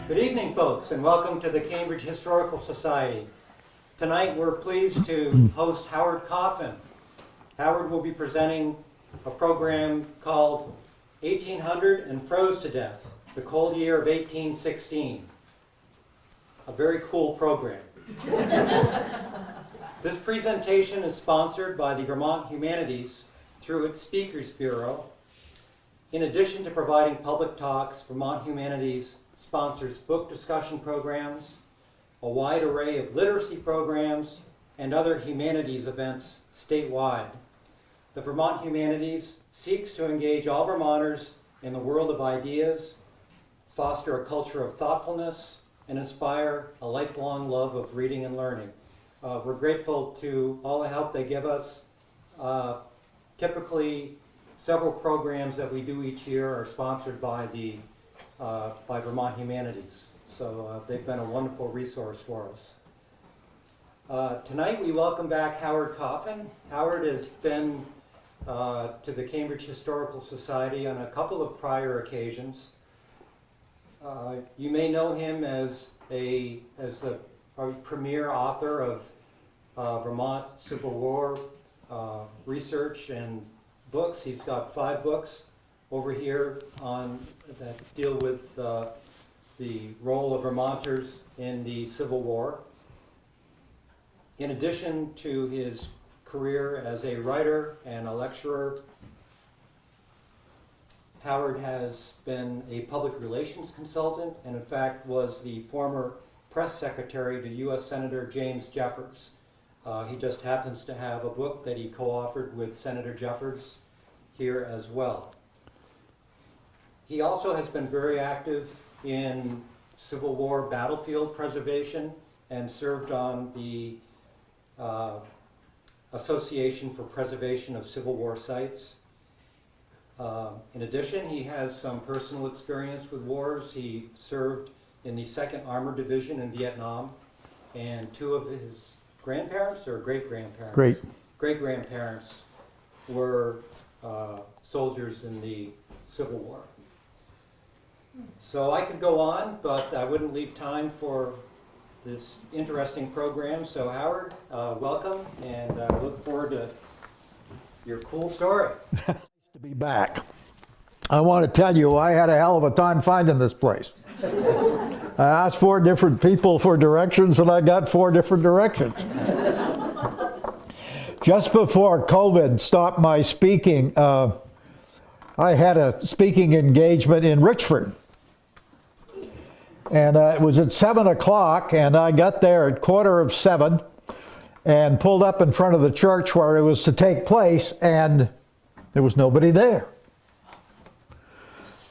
Good evening, folks, and welcome to the Cambridge Historical Society. Tonight, we're pleased to host Howard Coffin. Howard will be presenting a program called 1800 and Froze to Death, the Cold Year of 1816. A very cool program. This presentation is sponsored by the Vermont Humanities through its Speakers Bureau. In addition to providing public talks, Vermont Humanities sponsors book discussion programs, a wide array of literacy programs, and other humanities events statewide. The Vermont Humanities seeks to engage all Vermonters in the world of ideas, foster a culture of thoughtfulness, and inspire a lifelong love of reading and learning. We're grateful to all the help they give us. Typically, several programs that we do each year are sponsored by Vermont Humanities. So they've been a wonderful resource for us. Tonight we welcome back Howard Coffin. Howard has been to the Cambridge Historical Society on a couple of prior occasions. You may know him as the premier author of Vermont Civil War research and books. He's got 5 books over here that deal with the role of Vermonters in the Civil War. In addition to his career as a writer and a lecturer, Howard has been a public relations consultant and in fact was the former press secretary to U.S. Senator James Jeffords. He just happens to have a book that he co-authored with Senator Jeffords here as well. He also has been very active in Civil War battlefield preservation and served on the Association for Preservation of Civil War Sites. In addition, he has some personal experience with wars. He served in the 2nd Armored Division in Vietnam, and 2 of his grandparents or great-grandparents? Great-grandparents were soldiers in the Civil War. So I could go on, but I wouldn't leave time for this interesting program. So Howard, welcome, and I look forward to your cool story. Nice to be back. I want to tell you, I had a hell of a time finding this place. I asked 4 different people for directions, and I got 4 different directions. Just before COVID stopped my speaking, I had a speaking engagement in Richford. And it was at 7 o'clock, and I got there at 7:15 and pulled up in front of the church where it was to take place, and there was nobody there.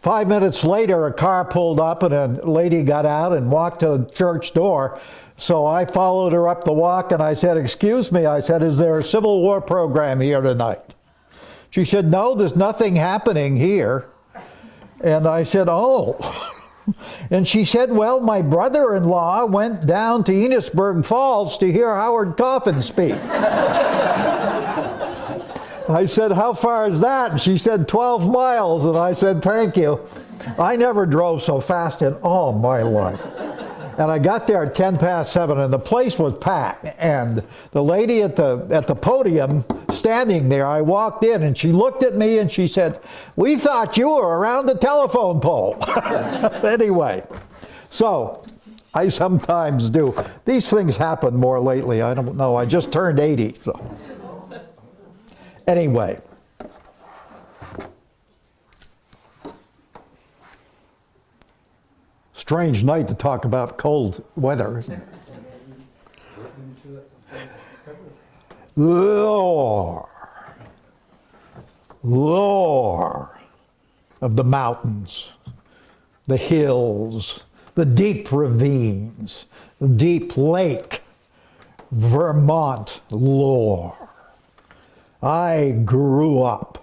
5 minutes later, a car pulled up and a lady got out and walked to the church door. So I followed her up the walk and I said, "Excuse me," I said, "is there a Civil War program here tonight?" She said, "No, there's nothing happening here." And I said, "Oh." And she said, "Well, my brother-in-law went down to Enosburg Falls to hear Howard Coffin speak." I said, "How far is that?" And she said, 12 miles. And I said, "Thank you." I never drove so fast in all my life. And I got there at 7:10, and the place was packed. And the lady at the podium standing there, I walked in, and she looked at me and she said, "We thought you were around the telephone pole." Anyway, so I sometimes do. These things happen more lately. I don't know. I just turned 80. So. Anyway. Strange night to talk about cold weather, isn't it? Lore of the mountains, the hills, the deep ravines, the deep lake, Vermont lore. I grew up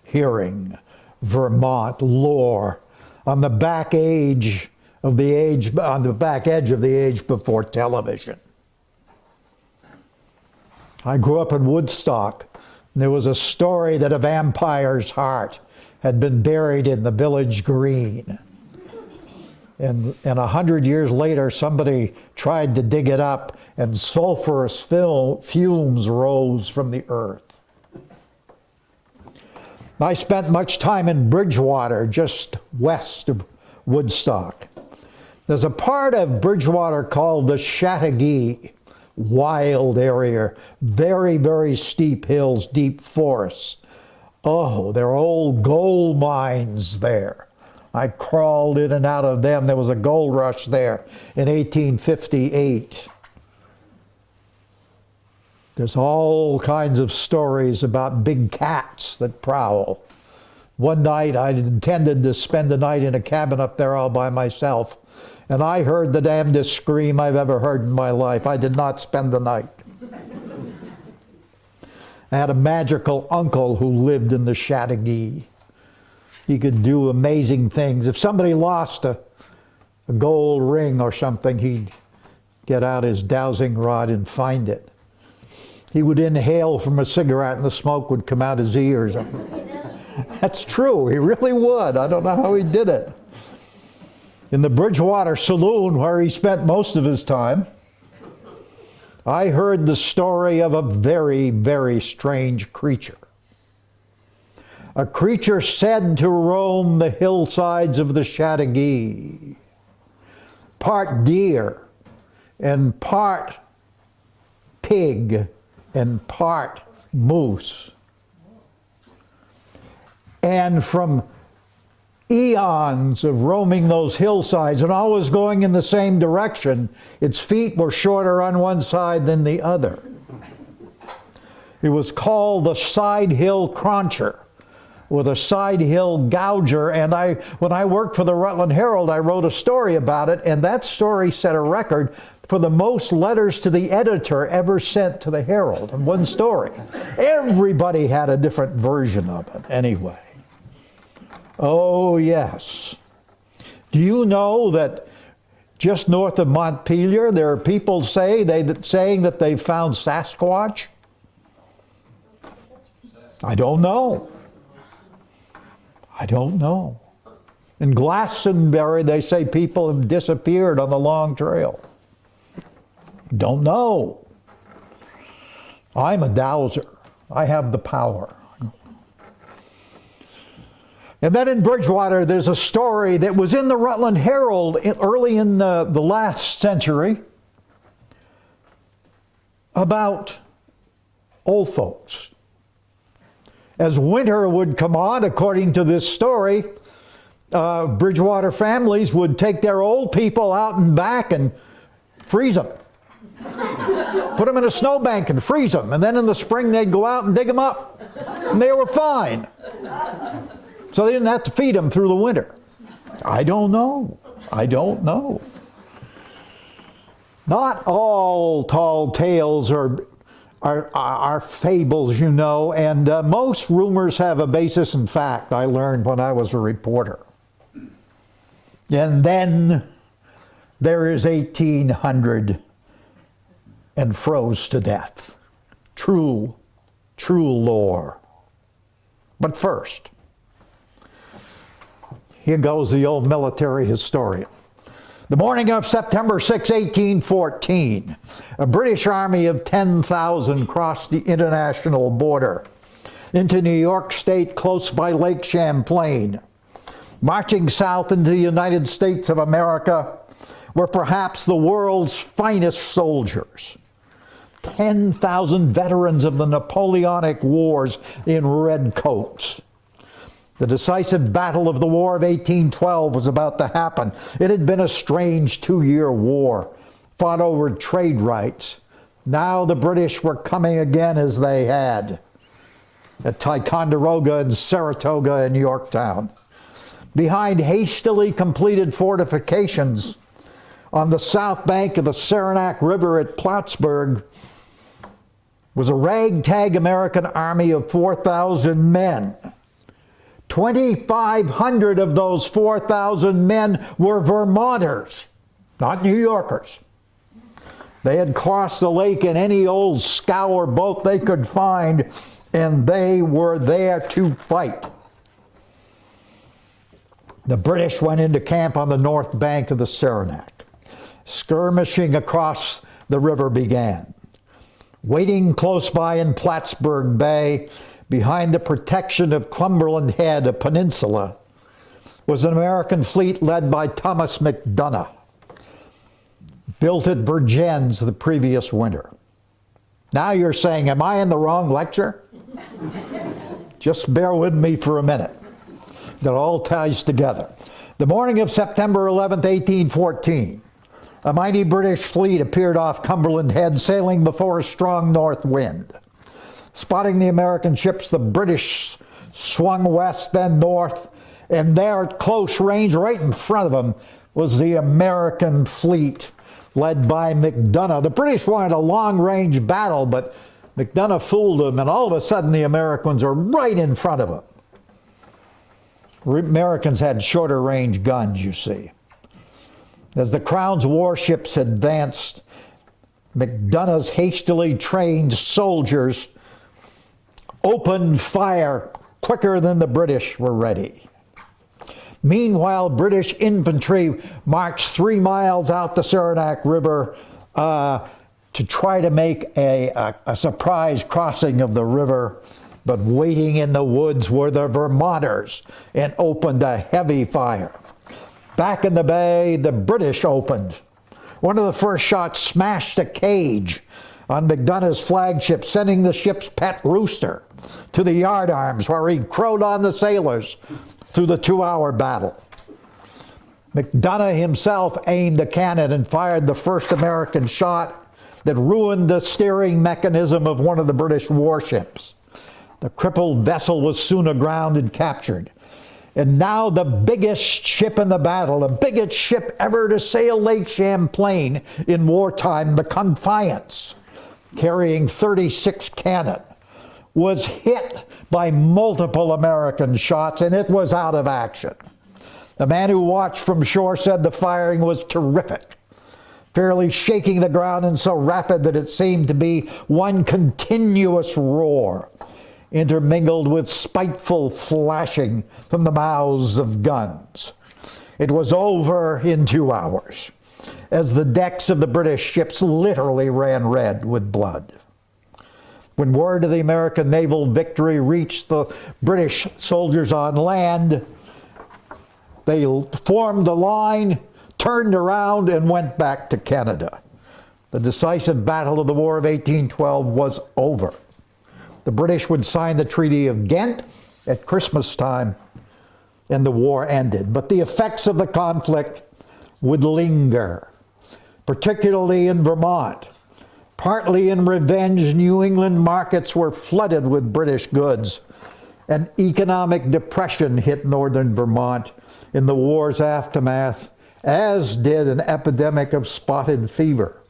hearing Vermont lore on the back edge of the age before television. I grew up in Woodstock. And there was a story that a vampire's heart had been buried in the village green. And 100 years later, somebody tried to dig it up, and sulfurous fumes rose from the earth. I spent much time in Bridgewater, just west of Woodstock. There's a part of Bridgewater called the Chateauguay, wild area, very, very steep hills, deep forests. Oh, there are old gold mines there. I crawled in and out of them. There was a gold rush there in 1858. There's all kinds of stories about big cats that prowl. One night I intended to spend the night in a cabin up there all by myself, and I heard the damnedest scream I've ever heard in my life. I did not spend the night. I had a magical uncle who lived in the Chateauguay. He could do amazing things. If somebody lost a gold ring or something, he'd get out his dowsing rod and find it. He would inhale from a cigarette and the smoke would come out his ears. That's true, he really would. I don't know how he did it. In the Bridgewater Saloon, where he spent most of his time, I heard the story of a very, very strange creature. A creature said to roam the hillsides of the Chateauguay, part deer and part pig and part moose. And from eons of roaming those hillsides and always going in the same direction, its feet were shorter on one side than the other. It was called the Side Hill Cruncher, with a side hill gouger, and when I worked for the Rutland Herald, I wrote a story about it, and that story set a record for the most letters to the editor ever sent to the Herald in one story. Everybody had a different version of it anyway. Oh yes. Do you know that just north of Montpelier there are people saying that they've found Sasquatch? I don't know. I don't know. In Glastonbury, they say people have disappeared on the Long Trail. Don't know. I'm a dowser. I have the power. And then in Bridgewater, there's a story that was in the Rutland Herald early in the last century about old folks. As winter would come on, according to this story, Bridgewater families would take their old people out and back and freeze them. Put them in a snowbank and freeze them. And then in the spring, they'd go out and dig them up. And they were fine. So they didn't have to feed them through the winter. I don't know. I don't know. Not all tall tales are fables, you know, and most rumors have a basis in fact, I learned when I was a reporter. And then there is 1800 and froze to death. True lore. But first, here goes the old military historian. The morning of September 6, 1814, a British army of 10,000 crossed the international border into New York State close by Lake Champlain. Marching south into the United States of America were perhaps the world's finest soldiers. 10,000 veterans of the Napoleonic Wars in red coats. The decisive battle of the War of 1812 was about to happen. It had been a strange 2-year war, fought over trade rights. Now the British were coming again as they had at Ticonderoga and Saratoga and Yorktown. Behind hastily completed fortifications on the south bank of the Saranac River at Plattsburgh was a ragtag American army of 4,000 men. 2,500 of those 4,000 men were Vermonters, not New Yorkers. They had crossed the lake in any old scow or boat they could find, and they were there to fight. the British went into camp on the north bank of the Saranac. Skirmishing across the river began. Waiting close by in Plattsburgh Bay, behind the protection of Cumberland Head, a peninsula, was an American fleet led by Thomas McDonough, built at Vergennes the previous winter. Now you're saying, am I in the wrong lecture? Just bear with me for a minute. That all ties together. The morning of September 11th, 1814, a mighty British fleet appeared off Cumberland Head, sailing before a strong north wind. Spotting the American ships, the British swung west, then north, and there at close range, right in front of them, was the American fleet led by McDonough. The British wanted a long-range battle, but McDonough fooled them, and all of a sudden the Americans are right in front of them. Americans had shorter range guns, you see. As the Crown's warships advanced, McDonough's hastily trained soldiers opened fire quicker than the British were ready. Meanwhile, British infantry marched 3 miles out the Saranac River to try to make a surprise crossing of the river, but waiting in the woods were the Vermonters and opened a heavy fire. Back in the bay, the British opened. One of the first shots smashed a cage on McDonough's flagship, sending the ship's pet rooster to the yardarms, where he crowed on the sailors through the 2-hour battle. McDonough himself aimed a cannon and fired the first American shot that ruined the steering mechanism of one of the British warships. The crippled vessel was soon aground and captured. And now the biggest ship in the battle, the biggest ship ever to sail Lake Champlain in wartime, the Confiance, carrying 36 cannon, was hit by multiple American shots, and it was out of action. The man who watched from shore said the firing was terrific, fairly shaking the ground and so rapid that it seemed to be one continuous roar, intermingled with spiteful flashing from the mouths of guns. It was over in 2 hours, as the decks of the British ships literally ran red with blood. When word of the American naval victory reached the British soldiers on land, they formed a line, turned around, and went back to Canada. The decisive battle of the War of 1812 was over. The British would sign the Treaty of Ghent at Christmas time, and the war ended. But the effects of the conflict would linger, particularly in Vermont. Partly in revenge, New England markets were flooded with British goods. An economic depression hit northern Vermont in the war's aftermath, as did an epidemic of spotted fever,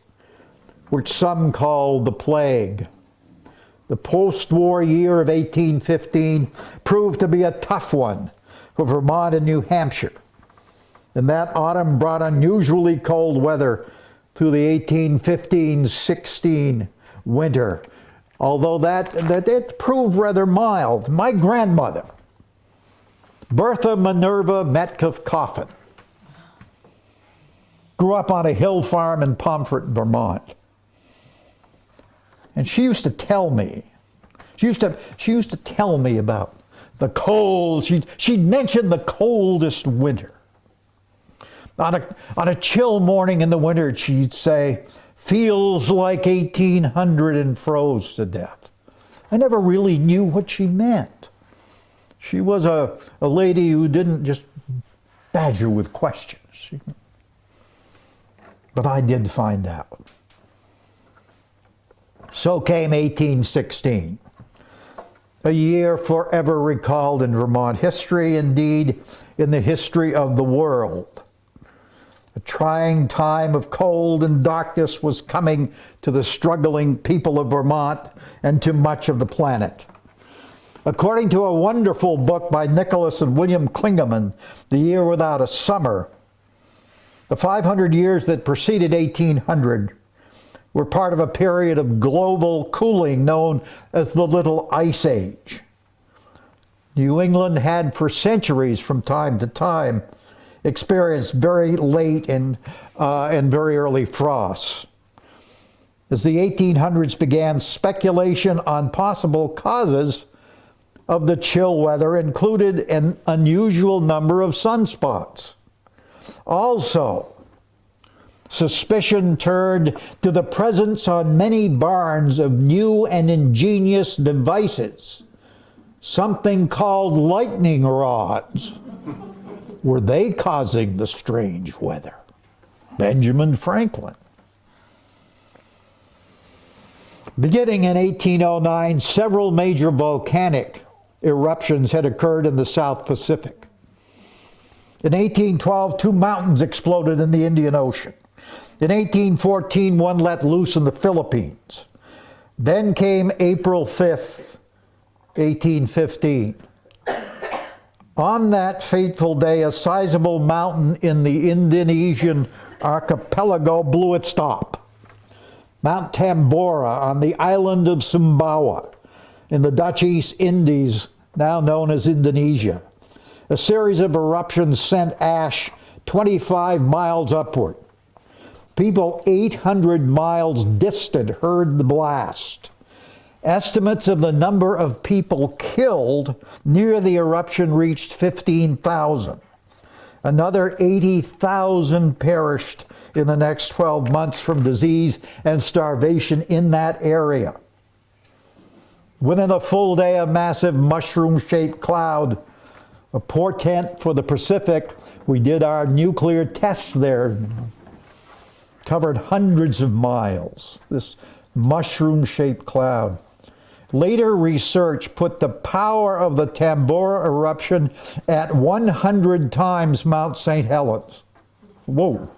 which some called the plague. The post-war year of 1815 proved to be a tough one for Vermont and New Hampshire. And that autumn brought unusually cold weather through the 1815-16 winter, although that it proved rather mild. My grandmother, Bertha Minerva Metcalf Coffin, grew up on a hill farm in Pomfret, Vermont. And she used to tell me, she used to tell me about the cold. She'd mention the coldest winter. On a chill morning in the winter, she'd say, feels like 1800 and froze to death. I never really knew what she meant. She was a lady who didn't just badger with questions. But I did find out. So came 1816, a year forever recalled in Vermont history, indeed in the history of the world. A trying time of cold and darkness was coming to the struggling people of Vermont and to much of the planet. According to a wonderful book by Nicholas and William Klingemann, The Year Without a Summer, the 500 years that preceded 1800 were part of a period of global cooling known as the Little Ice Age. New England had for centuries from time to time experienced very late and very early frosts. As the 1800s began, speculation on possible causes of the chill weather included an unusual number of sunspots. Also, suspicion turned to the presence on many barns of new and ingenious devices, something called lightning rods. Were they causing the strange weather? Benjamin Franklin. Beginning in 1809, several major volcanic eruptions had occurred in the South Pacific. In 1812, two mountains exploded in the Indian Ocean. In 1814, one let loose in the Philippines. Then came April 5th, 1815. On that fateful day, a sizable mountain in the Indonesian archipelago blew its top. Mount Tambora on the island of Sumbawa in the Dutch East Indies, now known as Indonesia. A series of eruptions sent ash 25 miles upward. People 800 miles distant heard the blast. Estimates of the number of people killed near the eruption reached 15,000. Another 80,000 perished in the next 12 months from disease and starvation in that area. Within a full day, a massive mushroom-shaped cloud, a portent for the Pacific. We did our nuclear tests there. Covered hundreds of miles, this mushroom-shaped cloud. Later research put the power of the Tambora eruption at 100 times Mount St. Helens. Whoa.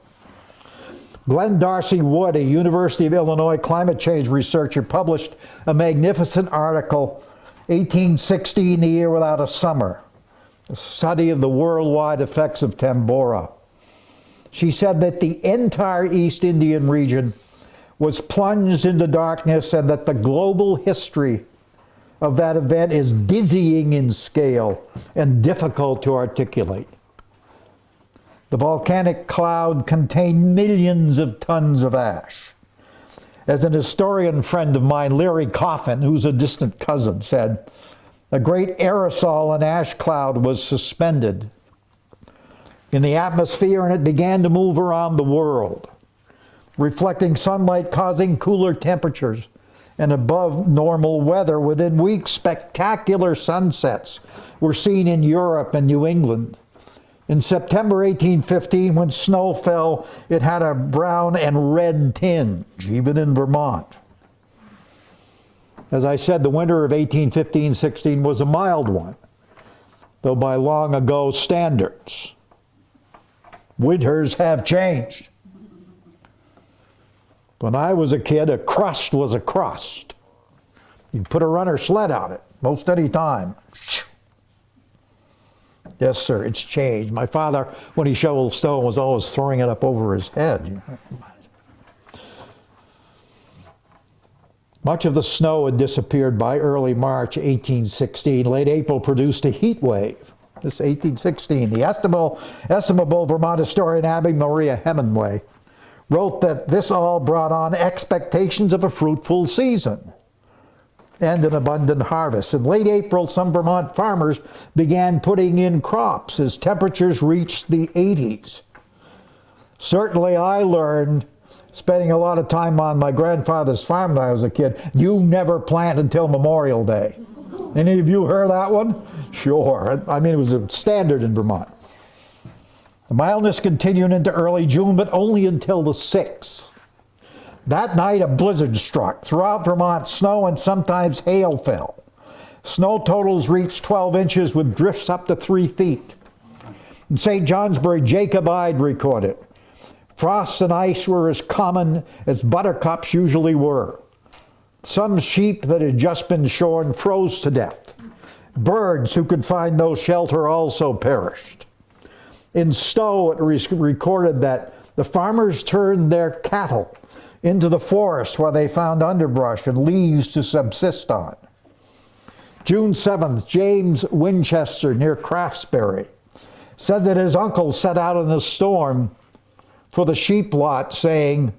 Glenn Darcy Wood, a University of Illinois climate change researcher, published a magnificent article, 1816, the Year Without a Summer, a study of the worldwide effects of Tambora. She said that the entire East Indian region was plunged into darkness and that the global history of that event is dizzying in scale and difficult to articulate. The volcanic cloud contained millions of tons of ash. As an historian friend of mine, Larry Coffin, who's a distant cousin, said, a great aerosol and ash cloud was suspended in the atmosphere and it began to move around the world, reflecting sunlight, causing cooler temperatures and above normal weather. Within weeks, spectacular sunsets were seen in Europe and New England. In September 1815, when snow fell, it had a brown and red tinge, even in Vermont. As I said, the winter of 1815-16 was a mild one, though by long ago standards. Winters have changed. When I was a kid, a crust was a crust. You'd put a runner sled on it most any time. Yes, sir, it's changed. My father, when he shoveled stone, was always throwing it up over his head. Much of the snow had disappeared by early March 1816. Late April produced a heat wave. This 1816. The estimable Vermont historian Abby Maria Hemingway wrote that this all brought on expectations of a fruitful season and an abundant harvest. In late April, some Vermont farmers began putting in crops as temperatures reached the 80s. Certainly I learned, spending a lot of time on my grandfather's farm when I was a kid, you never plant until Memorial Day. Any of you heard that one? Sure. I mean, it was a standard in Vermont. The mildness continued into early June, but only until the 6th. That night, a blizzard struck. Throughout Vermont, snow and sometimes hail fell. Snow totals reached 12 inches with drifts up to 3 feet. In St. Johnsbury, Jacob Ide recorded, frost and ice were as common as buttercups usually were. Some sheep that had just been shorn froze to death. Birds who could find no shelter also perished. In Stowe, it recorded that the farmers turned their cattle into the forest where they found underbrush and leaves to subsist on. June 7th, James Winchester near Craftsbury said that his uncle set out in the storm for the sheep lot saying,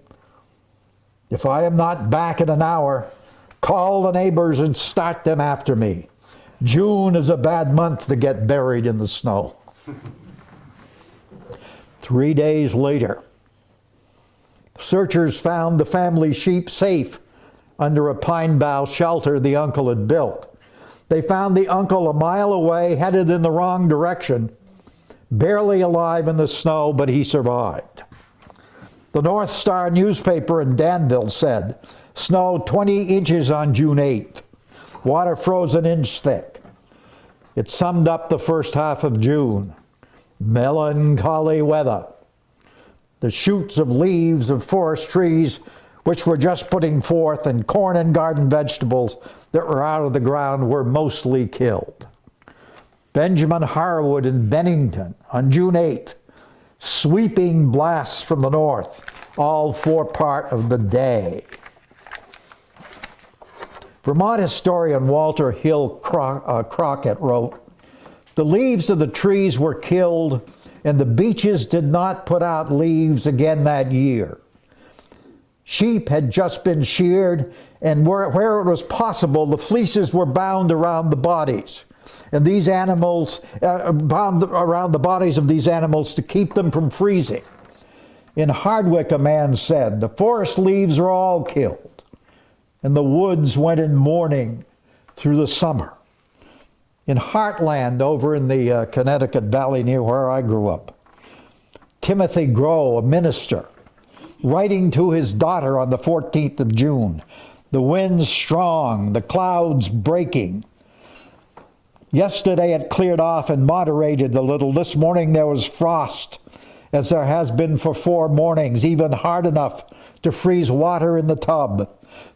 "If I am not back in an hour, call the neighbors and start them after me. June is a bad month to get buried in the snow." 3 days later, searchers found the family sheep safe under a pine bough shelter the uncle had built. They found the uncle a mile away, headed in the wrong direction, barely alive in the snow, but he survived. The North Star newspaper in Danville said, snow 20 inches on June 8th, water froze an inch thick. It summed up the first half of June. Melancholy weather. The shoots of leaves of forest trees which were just putting forth and corn and garden vegetables that were out of the ground were mostly killed. Benjamin Harwood in Bennington on June 8th, sweeping blasts from the north, all for part of the day. Vermont historian Walter Hill Crockett wrote, "The leaves of the trees were killed and the beeches did not put out leaves again that year. Sheep had just been sheared, and where it was possible, the fleeces were bound around the bodies. And these animals, bound around the bodies of these animals to keep them from freezing. In Hardwick, a man said, the forest leaves are all killed, and the woods went in mourning through the summer." In Heartland, over in the Connecticut Valley near where I grew up, Timothy Grow, a minister, writing to his daughter on the 14th of June, "The winds strong, the clouds breaking. Yesterday it cleared off and moderated a little. This morning there was frost, as there has been for 4 mornings, even hard enough to freeze water in the tub.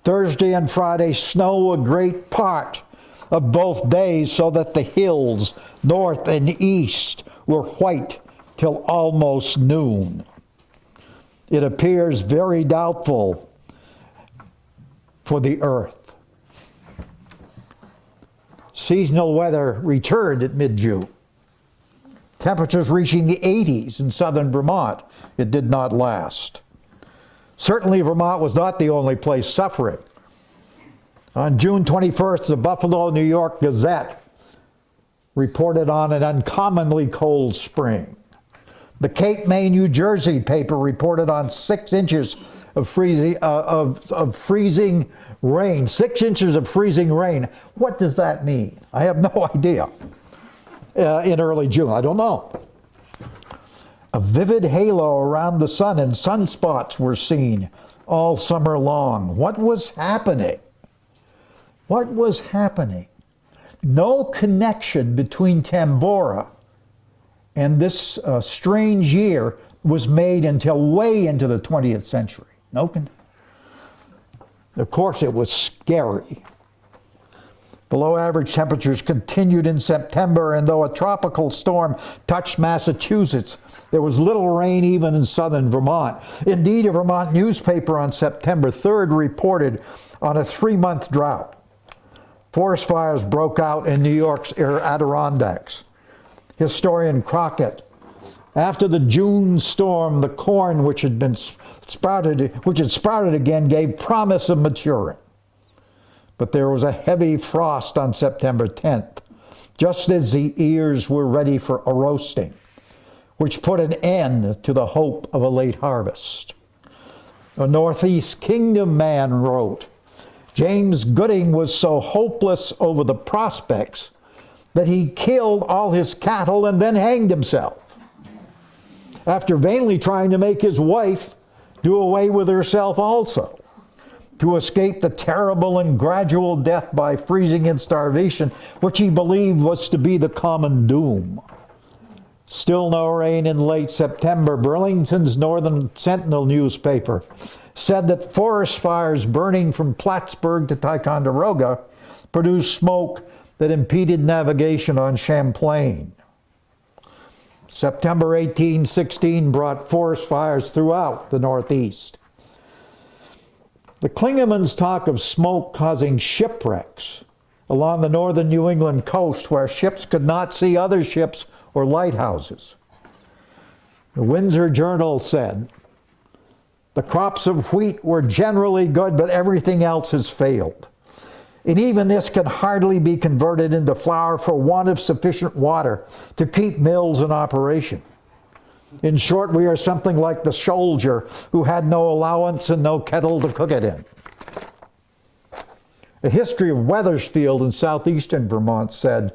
Thursday and Friday snow a great part of both days, so that the hills, north and east, were white till almost noon. It appears very doubtful for the earth." Seasonal weather returned at mid-June. Temperatures reaching the 80s in southern Vermont. It did not last. Certainly Vermont was not the only place suffering. On June 21st, the Buffalo, New York Gazette reported on an uncommonly cold spring. The Cape May, New Jersey paper reported on 6 inches of freezing rain. 6 inches of freezing rain. What does that mean? I have no idea. In early June, I don't know. A vivid halo around the sun and sunspots were seen all summer long. What was happening? What was happening? No connection between Tambora and this strange year was made until way into the 20th century. Of course, it was scary. Below average temperatures continued in September, and though a tropical storm touched Massachusetts, there was little rain even in southern Vermont. Indeed, a Vermont newspaper on September 3rd reported on a 3-month drought. Forest fires broke out in New York's Adirondacks. Historian Crockett, after the June storm, the corn which had sprouted again gave promise of maturing. But there was a heavy frost on September 10th, just as the ears were ready for a roasting, which put an end to the hope of a late harvest. A Northeast Kingdom man wrote, "James Gooding was so hopeless over the prospects that he killed all his cattle and then hanged himself, after vainly trying to make his wife do away with herself also, to escape the terrible and gradual death by freezing and starvation, which he believed was to be the common doom." Still no rain in late September. Burlington's Northern Sentinel newspaper said that forest fires burning from Plattsburgh to Ticonderoga produced smoke that impeded navigation on Champlain. September 1816 brought forest fires throughout the Northeast. The Klingemans talk of smoke causing shipwrecks along the northern New England coast where ships could not see other ships or lighthouses. The Windsor Journal said, "The crops of wheat were generally good, but everything else has failed. And even this can hardly be converted into flour for want of sufficient water to keep mills in operation. In short, we are something like the soldier who had no allowance and no kettle to cook it in." A history of Wethersfield in southeastern Vermont said,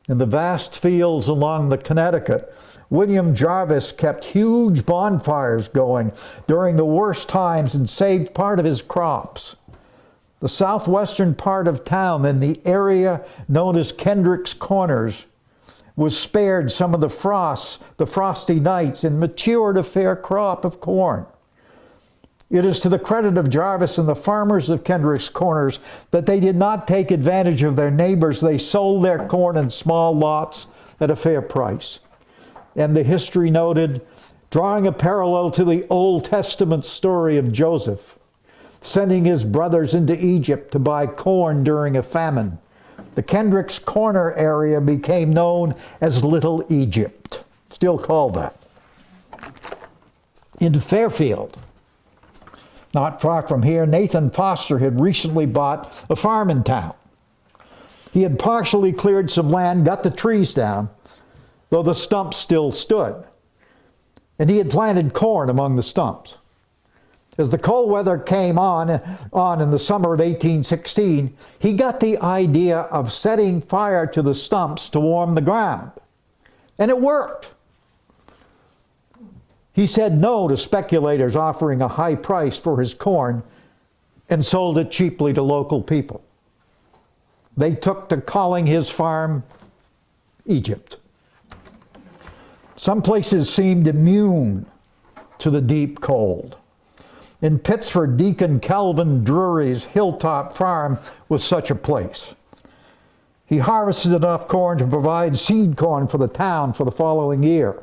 "In the vast fields along the Connecticut, William Jarvis kept huge bonfires going during the worst times and saved part of his crops. The southwestern part of town, in the area known as Kendrick's Corners, was spared some of the frosty nights, and matured a fair crop of corn. It is to the credit of Jarvis and the farmers of Kendrick's Corners that they did not take advantage of their neighbors. They sold their corn in small lots at a fair price." And the history noted, drawing a parallel to the Old Testament story of Joseph, sending his brothers into Egypt to buy corn during a famine, the Kendrick's Corner area became known as Little Egypt, still called that. In Fairfield, not far from here, Nathan Foster had recently bought a farm in town. He had partially cleared some land, got the trees down, though the stumps still stood. And he had planted corn among the stumps. As the cold weather came on in the summer of 1816, he got the idea of setting fire to the stumps to warm the ground. And it worked. He said no to speculators offering a high price for his corn and sold it cheaply to local people. They took to calling his farm Egypt. Some places seemed immune to the deep cold. In Pittsford, Deacon Calvin Drury's Hilltop Farm was such a place. He harvested enough corn to provide seed corn for the town for the following year.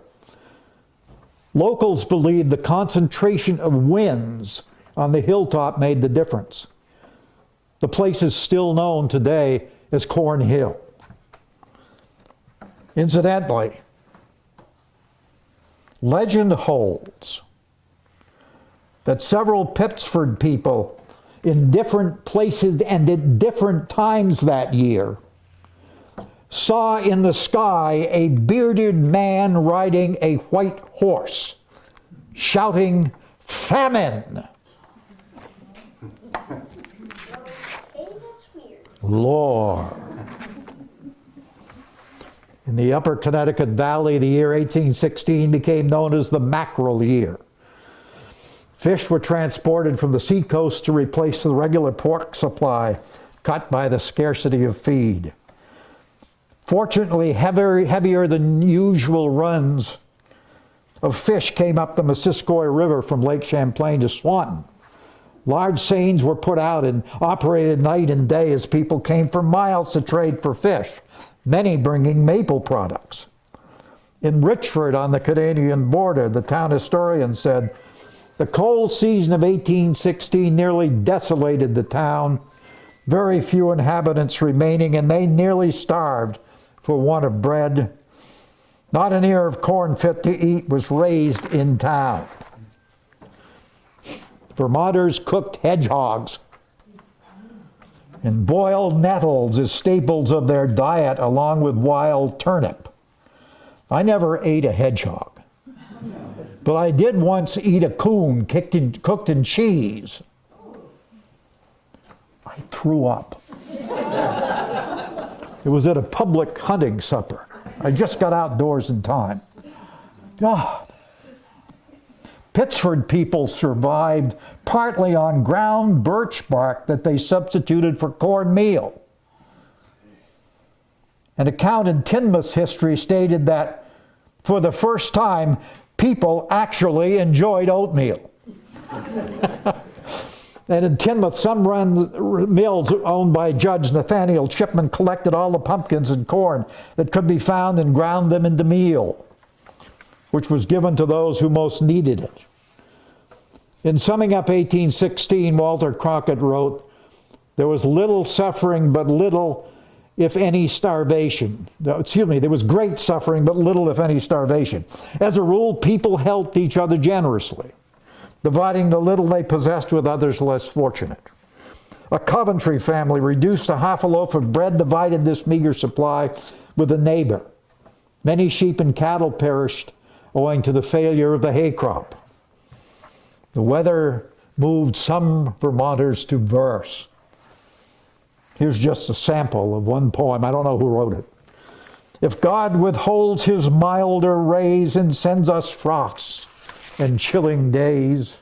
Locals believed the concentration of winds on the hilltop made the difference. The place is still known today as Corn Hill. Incidentally, legend holds that several Pittsford people in different places and at different times that year saw in the sky a bearded man riding a white horse, shouting, "Famine!" Hey, that's weird. Lord. In the upper Connecticut Valley, the year 1816 became known as the mackerel year. Fish were transported from the seacoast to replace the regular pork supply cut by the scarcity of feed. Fortunately, heavier than usual runs of fish came up the Missisquoi River from Lake Champlain to Swanton. Large seines were put out and operated night and day as people came for miles to trade for fish, many bringing maple products. In Richford on the Canadian border, the town historian said, "The cold season of 1816 nearly desolated the town, very few inhabitants remaining, and they nearly starved for want of bread. Not an ear of corn fit to eat was raised in town." Vermonters cooked hedgehogs and boiled nettles as staples of their diet along with wild turnip. I never ate a hedgehog, but I did once eat a coon cooked in cheese. I threw up. It was at a public hunting supper. I just got outdoors in time. God. Pittsford people survived partly on ground birch bark that they substituted for cornmeal. An account in Teignmouth's history stated that for the first time, people actually enjoyed oatmeal. And in Teignmouth, some mills owned by Judge Nathaniel Chipman collected all the pumpkins and corn that could be found and ground them into meal, which was given to those who most needed it. In summing up 1816, Walter Cronkite wrote, There was little suffering, but little, if any, starvation. Excuse me, there was great suffering, but little, if any, starvation. As a rule, people helped each other generously, dividing the little they possessed with others less fortunate. A Coventry family reduced to half a loaf of bread divided this meager supply with a neighbor. Many sheep and cattle perished owing to the failure of the hay crop. The weather moved some Vermonters to verse. Here's just a sample of one poem. I don't know who wrote it. If God withholds his milder rays and sends us frosts and chilling days,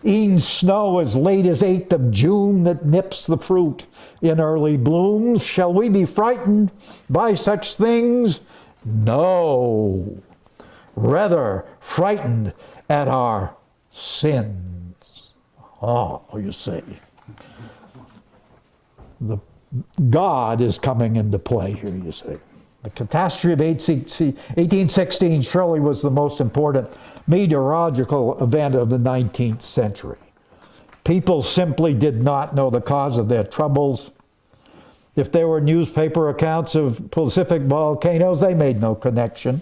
e'en snow as late as 8th of June that nips the fruit in early blooms, shall we be frightened by such things? No, rather frightened at our sins. Oh, you see. God is coming into play here, you see. The catastrophe of 1816 surely was the most important meteorological event of the 19th century. People simply did not know the cause of their troubles. If there were newspaper accounts of Pacific volcanoes, they made no connection.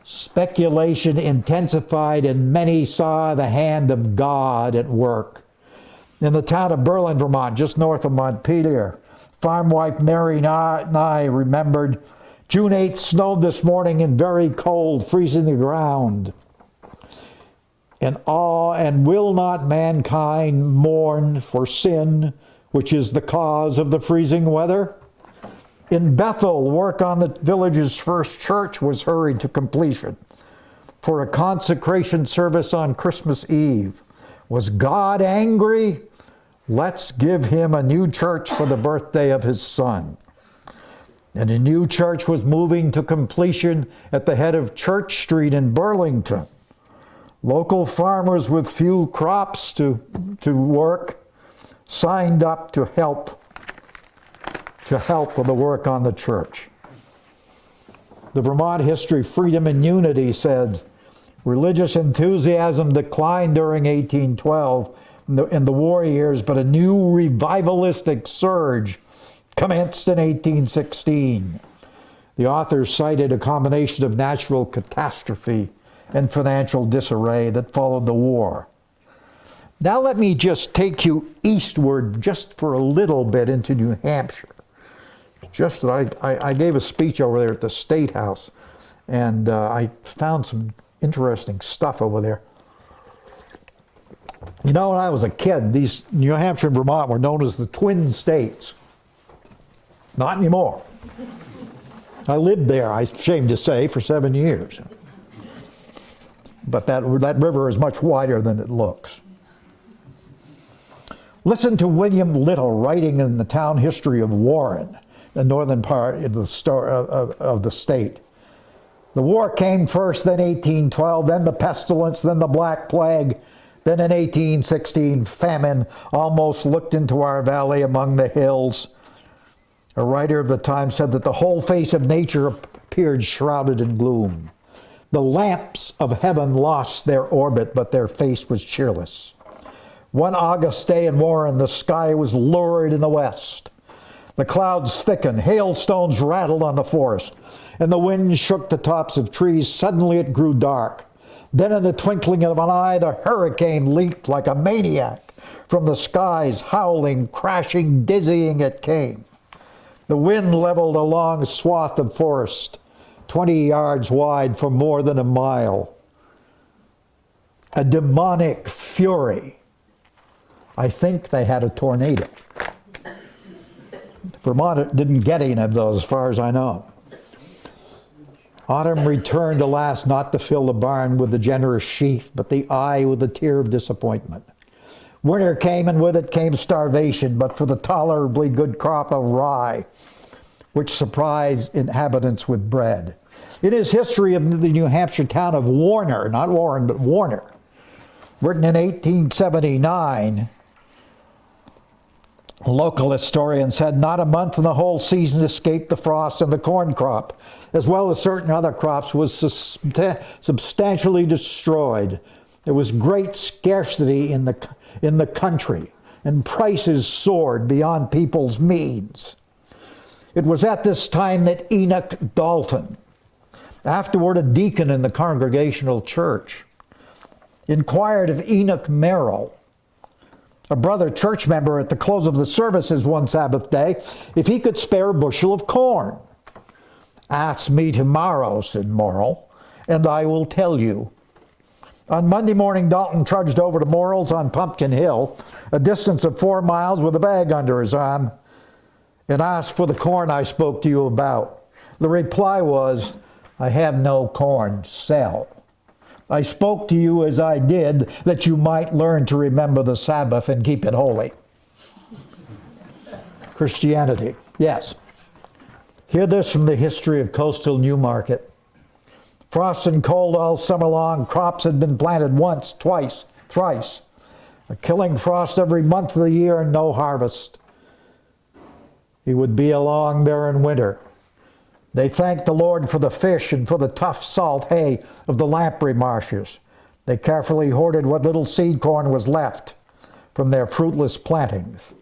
Speculation intensified, and many saw the hand of God at work. In the town of Berlin, Vermont, just north of Montpelier, farm wife Mary Nye remembered, June 8th snowed this morning and very cold, freezing the ground. And will not mankind mourn for sin, which is the cause of the freezing weather? In Bethel, work on the village's first church was hurried to completion for a consecration service on Christmas Eve. Was God angry? Let's give him a new church for the birthday of his son. And a new church was moving to completion at the head of Church Street in Burlington. Local farmers with few crops to work signed up to help with the work on the church. The Vermont History, Freedom and Unity said, religious enthusiasm declined during 1812 in the war years, but a new revivalistic surge commenced in 1816. The authors cited a combination of natural catastrophe and financial disarray that followed the war. Now let me just take you eastward just for a little bit into New Hampshire. Just that I gave a speech over there at the State House, and I found some interesting stuff over there. You know, when I was a kid, these New Hampshire and Vermont were known as the Twin States. Not anymore. I lived there, I'm ashamed to say, for 7 years. But that river is much wider than it looks. Listen to William Little writing in the town history of Warren, the northern part of the state. The war came first, then 1812, then the pestilence, then the Black Plague, then in 1816, famine almost looked into our valley among the hills. A writer of the time said that the whole face of nature appeared shrouded in gloom. The lamps of heaven lost their orbit, but their face was cheerless. One August day in Warren, the sky was lurid in the west. The clouds thickened, hailstones rattled on the forest, and the wind shook the tops of trees. Suddenly it grew dark. Then in the twinkling of an eye, the hurricane leaped like a maniac. From the skies, howling, crashing, dizzying it came. The wind leveled a long swath of forest, 20 yards wide for more than a mile. A demonic fury. I think they had a tornado. Vermont didn't get any of those, as far as I know. Autumn returned, alas, not to fill the barn with the generous sheaf, but the eye with a tear of disappointment. Winter came, and with it came starvation, but for the tolerably good crop of rye, which surprised inhabitants with bread. In his history of the New Hampshire town of Warner, not Warren, but Warner, written in 1879, a local historian said, not a month in the whole season escaped the frost, and the corn crop, as well as certain other crops, was substantially destroyed. There was great scarcity in the country, and prices soared beyond people's means. It was at this time that Enoch Dalton, afterward a deacon in the Congregational Church, inquired of Enoch Merrill, a brother church member, at the close of the services one Sabbath day, if he could spare a bushel of corn. "Ask me tomorrow," said Morrill, "and I will tell you." On Monday morning, Dalton trudged over to Morrill's on Pumpkin Hill, a distance of 4 miles, with a bag under his arm, and asked for the corn I spoke to you about. The reply was, "I have no corn to sell. I spoke to you as I did, that you might learn to remember the Sabbath and keep it holy." Christianity, yes. Hear this from the history of coastal Newmarket. Frost and cold all summer long, crops had been planted once, twice, thrice. A killing frost every month of the year and no harvest. It would be a long, barren winter. They thanked the Lord for the fish and for the tough salt hay of the lamprey marshes. They carefully hoarded what little seed corn was left from their fruitless plantings,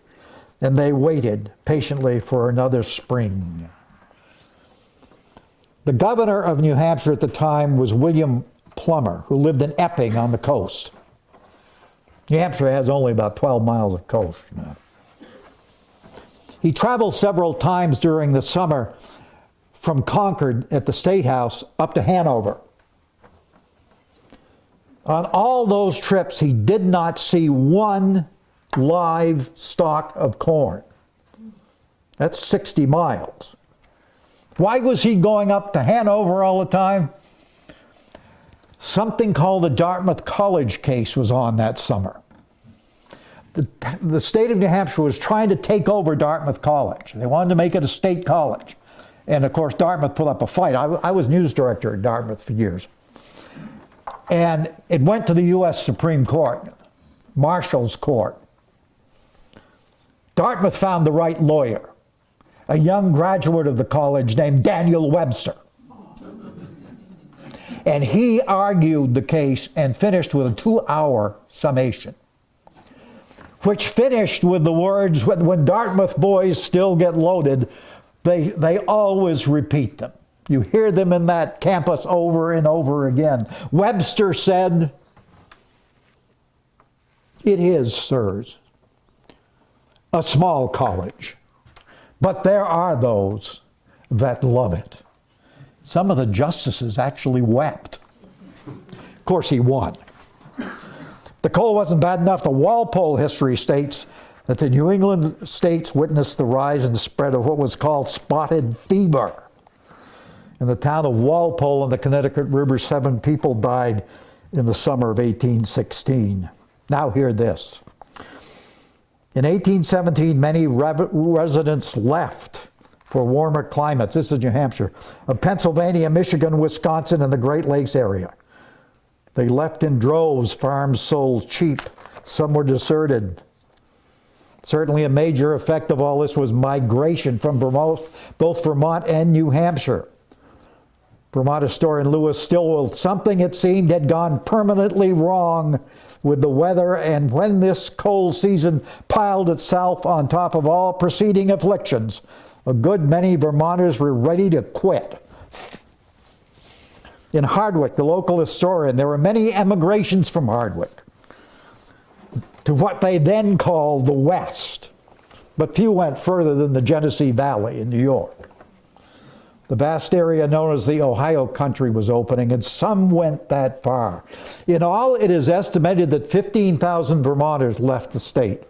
and they waited patiently for another spring. The governor of New Hampshire at the time was William Plummer, who lived in Epping on the coast. New Hampshire has only about 12 miles of coast now. He traveled several times during the summer from Concord at the State House up to Hanover. On all those trips, he did not see one live stalk of corn. That's 60 miles. Why was he going up to Hanover all the time? Something called the Dartmouth College case was on that summer. The state of New Hampshire was trying to take over Dartmouth College. They wanted to make it a state college. And of course, Dartmouth put up a fight. I was news director at Dartmouth for years. And it went to the U.S. Supreme Court, Marshall's Court. Dartmouth found the right lawyer, a young graduate of the college named Daniel Webster. And he argued the case and finished with a 2-hour summation, which finished with the words, when Dartmouth boys still get loaded, they always repeat them. You hear them in that campus over and over again. Webster said, "It is, sirs, a small college, but there are those that love it." Some of the justices actually wept. Of course, he won. The cold wasn't bad enough. The Walpole history states that the New England states witnessed the rise and spread of what was called spotted fever. In the town of Walpole on the Connecticut River, 7 people died in the summer of 1816. Now hear this. In 1817, many residents left for warmer climates. This is New Hampshire, of Pennsylvania, Michigan, Wisconsin, and the Great Lakes area. They left in droves. Farms sold cheap. Some were deserted. Certainly a major effect of all this was migration from both Vermont and New Hampshire. Vermont historian Lewis Stillwell, something it seemed had gone permanently wrong with the weather, and when this cold season piled itself on top of all preceding afflictions, a good many Vermonters were ready to quit. In Hardwick, the local historian, there were many emigrations from Hardwick to what they then called the West, but few went further than the Genesee Valley in New York. The vast area known as the Ohio Country was opening, and some went that far. In all, it is estimated that 15,000 Vermonters left the state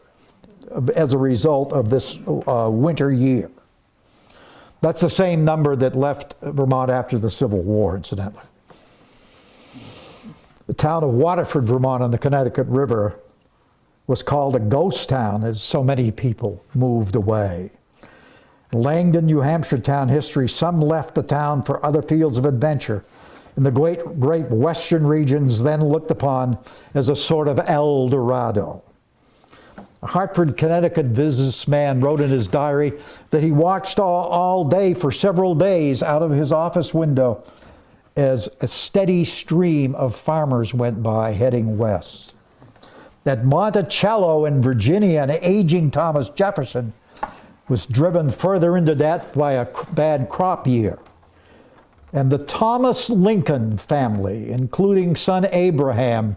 as a result of this winter year. That's the same number that left Vermont after the Civil War, incidentally. The town of Waterford, Vermont, on the Connecticut River was called a ghost town as so many people moved away. Langdon, New Hampshire town history, some left the town for other fields of adventure in the great western regions then looked upon as a sort of El Dorado. A Hartford, Connecticut businessman wrote in his diary that he watched all day for several days out of his office window as a steady stream of farmers went by heading west. At Monticello in Virginia, an aging Thomas Jefferson was driven further into debt by a bad crop year. And the Thomas Lincoln family, including son Abraham,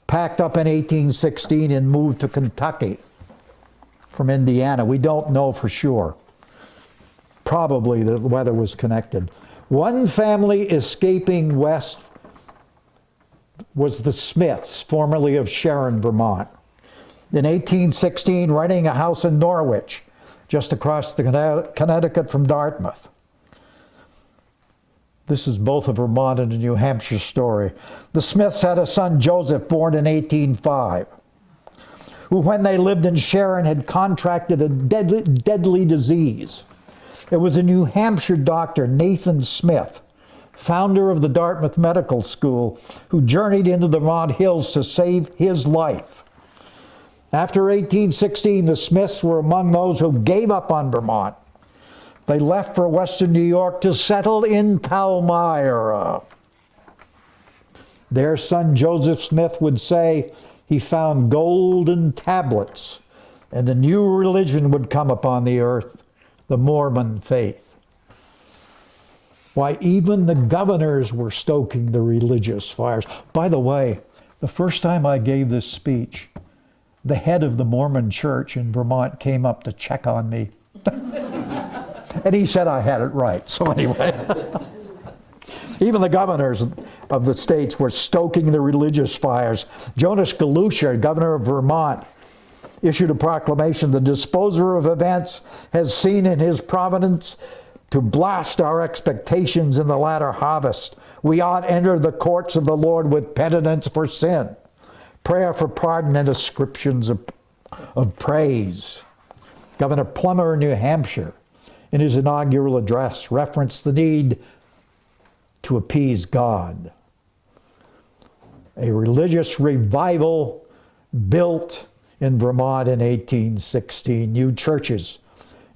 packed up in 1816 and moved to Kentucky from Indiana. We don't know for sure. Probably the weather was connected. One family escaping west was the Smiths, formerly of Sharon, Vermont. In 1816, renting a house in Norwich, just across the Connecticut from Dartmouth. This is both a Vermont and a New Hampshire story. The Smiths had a son, Joseph, born in 1805, who, when they lived in Sharon, had contracted a deadly disease. It was a New Hampshire doctor, Nathan Smith, founder of the Dartmouth Medical School, who journeyed into the Vermont hills to save his life. After 1816, the Smiths were among those who gave up on Vermont. They left for western New York to settle in Palmyra. Their son Joseph Smith would say he found golden tablets, and a new religion would come upon the earth, the Mormon faith. Why, even the governors were stoking the religious fires. By the way, the first time I gave this speech, the head of the Mormon church in Vermont came up to check on me. And he said I had it right. So anyway, even the governors of the states were stoking the religious fires. Jonas Galusha, governor of Vermont, issued a proclamation: the disposer of events has seen in his providence to blast our expectations in the latter harvest. We ought enter the courts of the Lord with penitence for sin, prayer for pardon, and ascriptions of praise. Governor Plummer in New Hampshire, in his inaugural address, referenced the need to appease God. A religious revival built in Vermont in 1816, new churches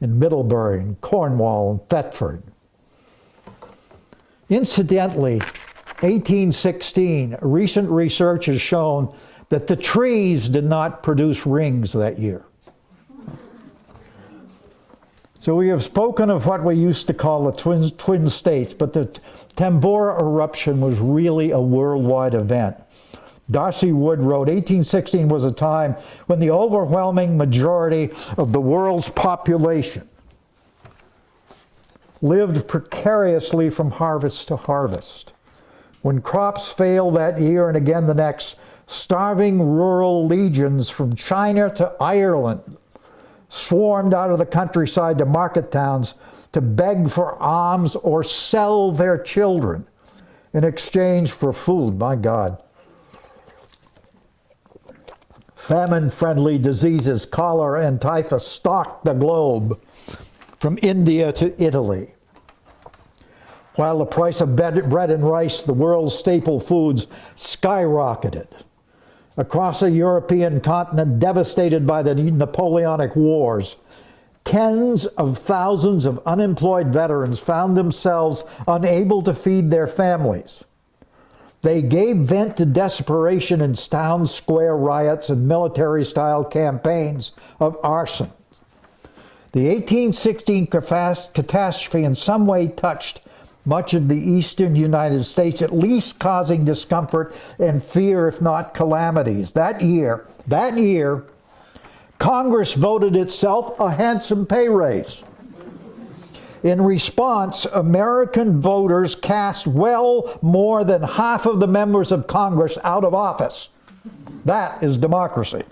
in Middlebury and Cornwall and Thetford. Incidentally, 1816, recent research has shown that the trees did not produce rings that year. So we have spoken of what we used to call the Twin States, but the Tambora eruption was really a worldwide event. Darcy Wood wrote, 1816 was a time when the overwhelming majority of the world's population lived precariously from harvest to harvest. When crops failed that year and again the next, starving rural legions from China to Ireland swarmed out of the countryside to market towns to beg for alms or sell their children in exchange for food. My God. Famine-friendly diseases, cholera and typhus, stalked the globe from India to Italy. While the price of bread and rice, the world's staple foods, skyrocketed across a European continent devastated by the Napoleonic Wars, tens of thousands of unemployed veterans found themselves unable to feed their families. They gave vent to desperation in town square riots and military-style campaigns of arson. The 1816 catastrophe in some way touched much of the eastern United States, at least causing discomfort and fear, if not calamities. That year, Congress voted itself a handsome pay raise. In response, American voters cast well more than half of the members of Congress out of office. That is democracy.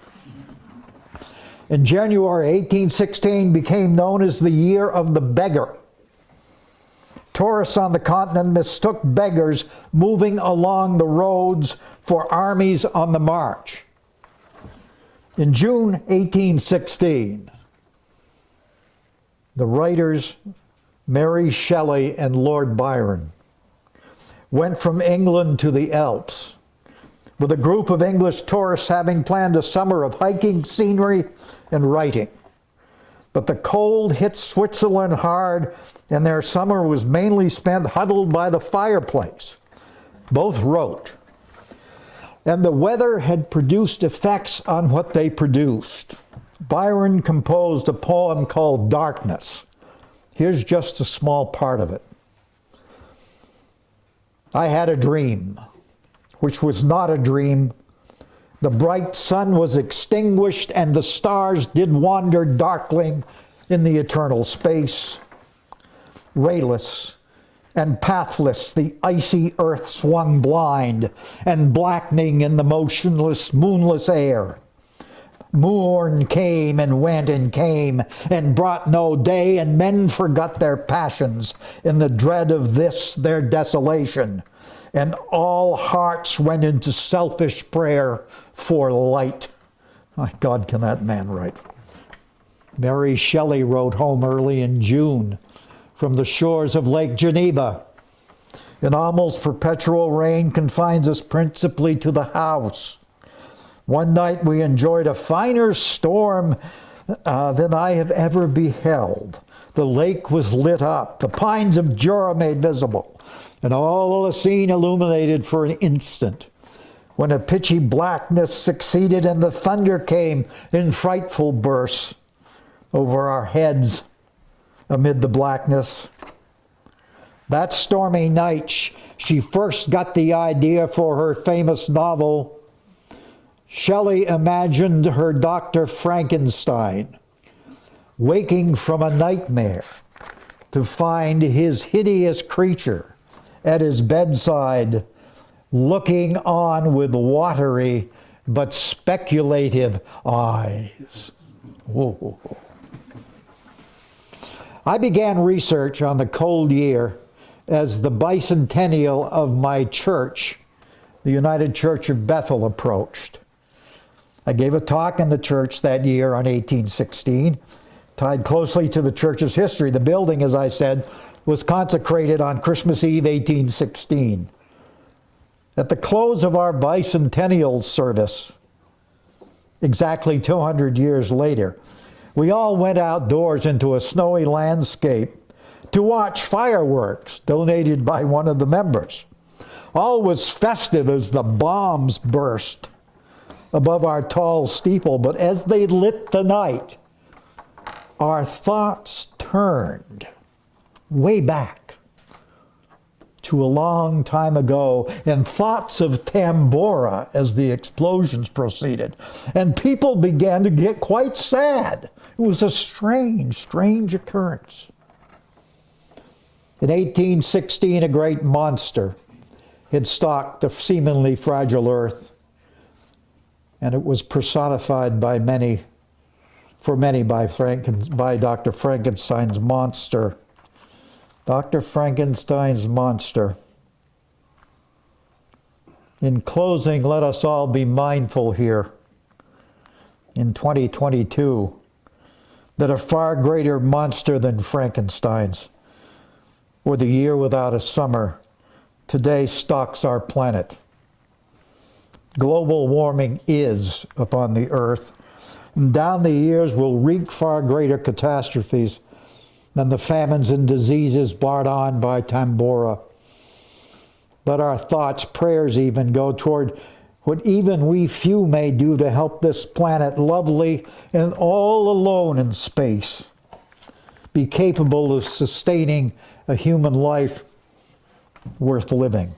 In January, 1816 became known as the Year of the Beggar. Tourists on the continent mistook beggars moving along the roads for armies on the march. In June 1816, the writers Mary Shelley and Lord Byron went from England to the Alps, with a group of English tourists having planned a summer of hiking, scenery, and writing. But the cold hit Switzerland hard, and their summer was mainly spent huddled by the fireplace. Both wrote, and the weather had produced effects on what they produced. Byron composed a poem called Darkness. Here's just a small part of it. I had a dream, which was not a dream. The bright sun was extinguished, and the stars did wander darkling in the eternal space. Rayless and pathless, the icy earth swung blind and blackening in the motionless, moonless air. Morn came and went and came and brought no day, and men forgot their passions in the dread of this their desolation, and all hearts went into selfish prayer for light. My God, can that man write? Mary Shelley wrote home early in June from the shores of Lake Geneva. An almost perpetual rain confines us principally to the house. One night we enjoyed a finer storm than I have ever beheld. The lake was lit up, the pines of Jura made visible, and all the scene illuminated for an instant, when a pitchy blackness succeeded and the thunder came in frightful bursts over our heads amid the blackness. That stormy night, she first got the idea for her famous novel. Shelley imagined her Dr. Frankenstein waking from a nightmare to find his hideous creature at his bedside, looking on with watery but speculative eyes. Whoa. I began research on the cold year as the bicentennial of my church, the United Church of Bethel, approached. I gave a talk in the church that year on 1816, tied closely to the church's history. The building, as I said, was consecrated on Christmas Eve, 1816. At the close of our bicentennial service, exactly 200 years later, we all went outdoors into a snowy landscape to watch fireworks donated by one of the members. All was festive as the bombs burst above our tall steeple, but as they lit the night, our thoughts turned way back to a long time ago, and thoughts of Tambora as the explosions proceeded. And people began to get quite sad. It was a strange, strange occurrence. In 1816, a great monster had stalked the seemingly fragile earth, and it was personified by many by Dr. Frankenstein's monster. Dr. Frankenstein's monster. In closing, let us all be mindful here in 2022 that a far greater monster than Frankenstein's, or the year without a summer, today stalks our planet. Global warming is upon the earth, and down the years will wreak far greater catastrophes than the famines and diseases brought on by Tambora. Let our thoughts, prayers even, go toward what even we few may do to help this planet, lovely and all alone in space, be capable of sustaining a human life worth living.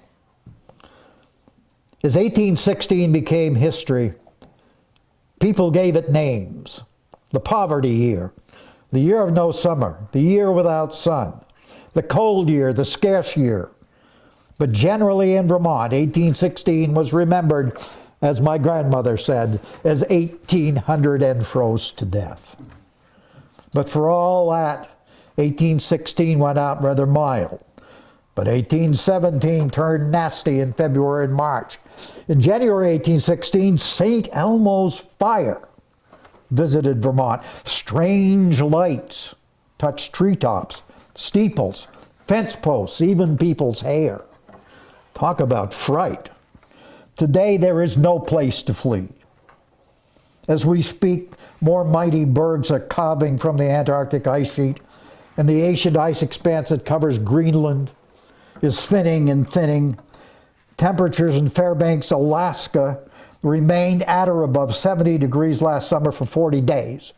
As 1816 became history, people gave it names. The poverty year, the year of no summer, the year without sun, the cold year, the scarce year. But generally in Vermont, 1816 was remembered, as my grandmother said, as 1800 and froze to death. But for all that, 1816 went out rather mild. But 1817 turned nasty in February and March. In January 1816, St. Elmo's fire visited Vermont. Strange lights touched treetops, steeples, fence posts, even people's hair. Talk about fright. Today there is no place to flee. As we speak, more mighty bergs are calving from the Antarctic ice sheet, and the ancient ice expanse that covers Greenland is thinning and thinning. Temperatures in Fairbanks, Alaska remained at or above 70 degrees last summer for 40 days,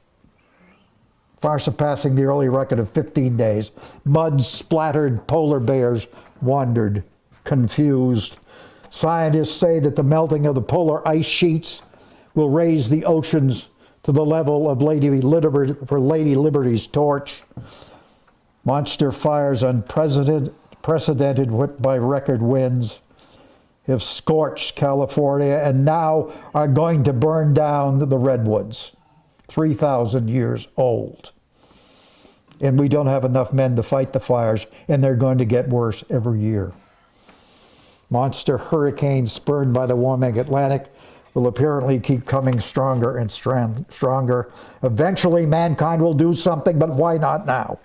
far surpassing the early record of 15 days. Mud-splattered polar bears wandered, confused. Scientists say that the melting of the polar ice sheets will raise the oceans to the level of Lady Liberty's torch. Monster fires, unprecedented by record winds, have scorched California and now are going to burn down the redwoods, 3,000 years old. And we don't have enough men to fight the fires, and they're going to get worse every year. Monster hurricanes spurned by the warming Atlantic will apparently keep coming stronger and stronger. Eventually, mankind will do something, but why not now?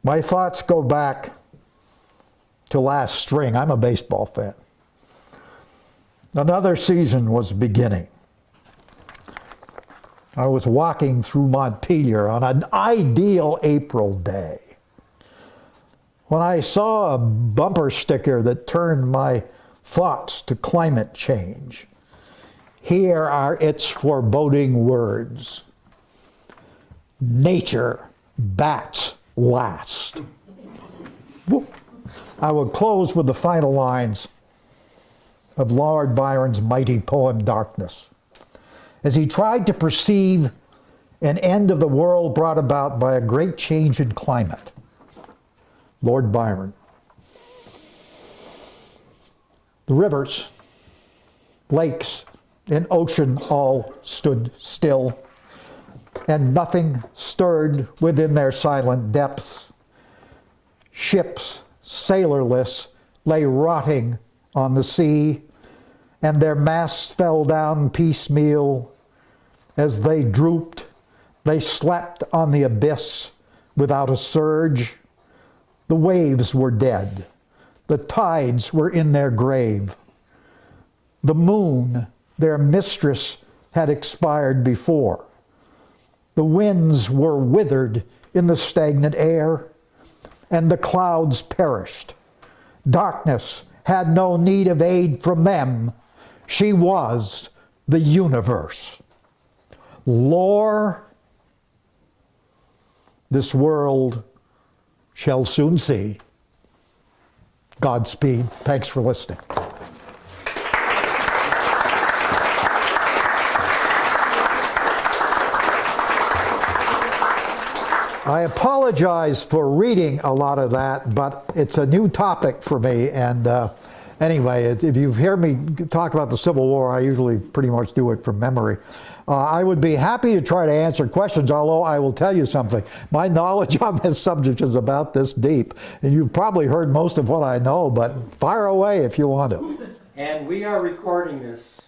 My thoughts go back to last spring. I'm a baseball fan. Another season was beginning. I was walking through Montpelier on an ideal April day when I saw a bumper sticker that turned my thoughts to climate change. Here are its foreboding words: nature bats last. I will close with the final lines of Lord Byron's mighty poem, Darkness. As he tried to perceive an end of the world brought about by a great change in climate. Lord Byron. The rivers, lakes, and ocean all stood still, and nothing stirred within their silent depths. Ships, sailorless, lay rotting on the sea, and their masts fell down piecemeal. As they drooped, they slept on the abyss without a surge. The waves were dead. The tides were in their grave. The moon, their mistress, had expired before. The winds were withered in the stagnant air, and the clouds perished. Darkness had no need of aid from them. She was the universe. Lore, this world shall soon see. Godspeed. Thanks for listening. I apologize for reading a lot of that, but it's a new topic for me. And anyway, if you hear me talk about the Civil War, I usually pretty much do it from memory. I would be happy to try to answer questions, although I will tell you something. My knowledge on this subject is about this deep, and you've probably heard most of what I know, but fire away if you want to. And we are recording this,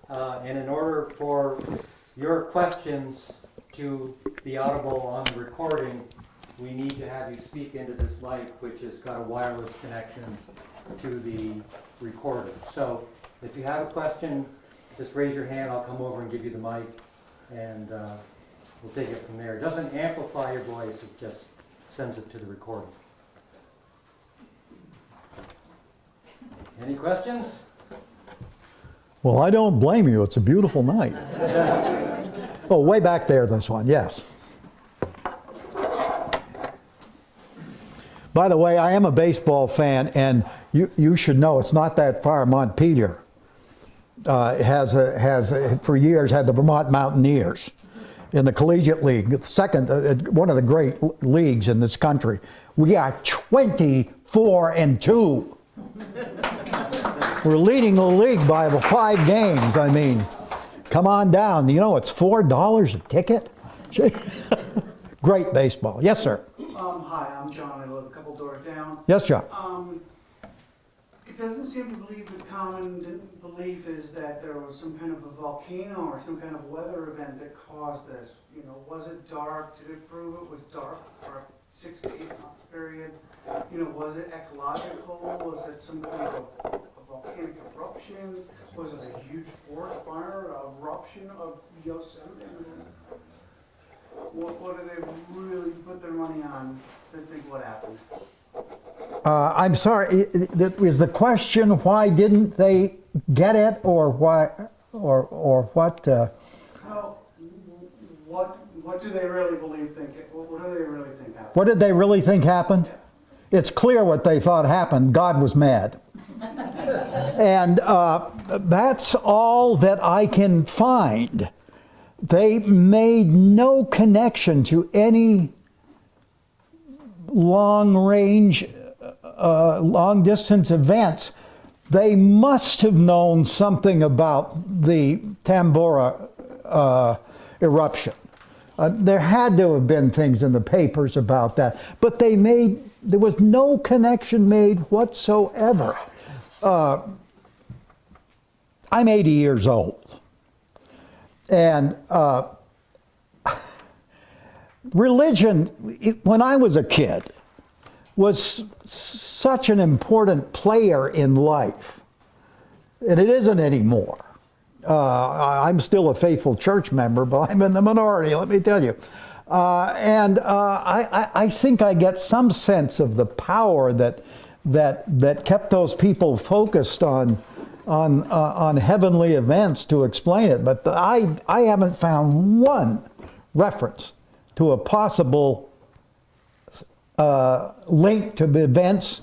and in order for your questions to be audible on the recording, we need to have you speak into this mic, which has got a wireless connection to the recorder. So if you have a question, just raise your hand, I'll come over and give you the mic, and we'll take it from there. It doesn't amplify your voice, it just sends it to the recording. Any questions? Well, I don't blame you. It's a beautiful night. Oh, way back there, this one, yes. By the way, I am a baseball fan, and you should know it's not that far. Montpelier for years had the Vermont Mountaineers in the collegiate league, one of the great leagues in this country. We are 24-2. We're leading the league by 5 games. I mean, come on down. You know, it's $4 a ticket. Great baseball. Yes, sir. Hi, I'm John. I live a couple doors down. Yes, John. It doesn't seem to believe the common belief is that there was some kind of a volcano or some kind of weather event that caused this. You know, was it dark? Did it prove it was dark for a 6 to 8 month period? You know, was it ecological? Was it some kind of a volcanic eruption? Was it a huge forest fire, eruption of Yosemite? What do they really put their money on to think what happened? I'm sorry, is the question why didn't they get it, or why, or what? Well, what do they really believe what do they really think happened? What did they really think happened? It's clear what they thought happened. God was mad. And that's all that I can find. They made no connection to any long-range, long-distance events. They must have known something about the Tambora eruption. There had to have been things in the papers about that, but there was no connection made whatsoever. I'm 80 years old, and religion, when I was a kid, was such an important player in life, and it isn't anymore. I'm still a faithful church member, but I'm in the minority, let me tell you. I think I get some sense of the power that kept those people focused on heavenly events to explain it. But I haven't found one reference to a possible link to the events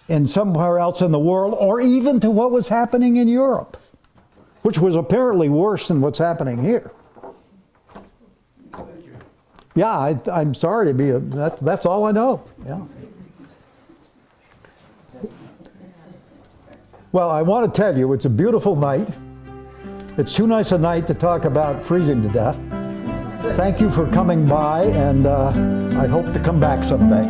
in somewhere else in the world, or even to what was happening in Europe, which was apparently worse than what's happening here. Thank you. Yeah, I'm sorry to be that's all I know. Yeah. Well, I want to tell you, it's a beautiful night. It's too nice a night to talk about freezing to death. Thank you for coming by, and I hope to come back someday.